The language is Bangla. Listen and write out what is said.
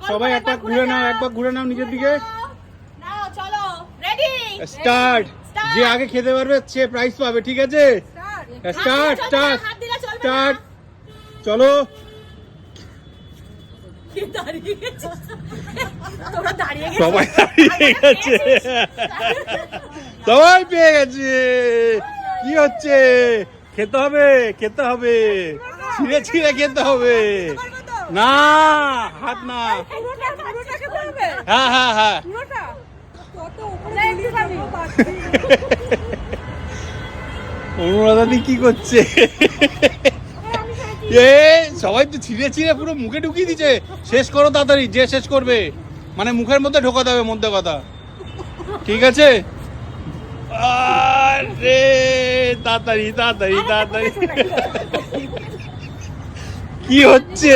সবাই এক পাক ঘুরে নাও নিজের দিকে। নাও চলো, রেডি স্টার্ট। যে আগে খেতে পারবে সে প্রাইজ পাবে, ঠিক আছে? Start start start. চলো। সবাই দাঁড়িয়ে গেছে, সবাই পেয়ে গেছে। কি হচ্ছে? খেতে হবে, খেতে হবে, ছিঁড়ে ছিঁড়ে খেতে হবে। না, হাত না। হ্যাঁ হ্যাঁ হ্যাঁ। অনুরাধাদি কি করছে? এ সবাই তো ছিঁড়ে ছিঁড়ে পুরো মুখে ঢুকিয়ে দিচ্ছে। শেষ করো তাড়াতাড়ি, যে শেষ করবে মানে মুখের মধ্যে ঢোকাতে হবে, মধ্যে কথা, ঠিক আছে? আরে তাড়াতাড়ি তাড়াতাড়ি তাড়াতাড়ি। কি হচ্ছে?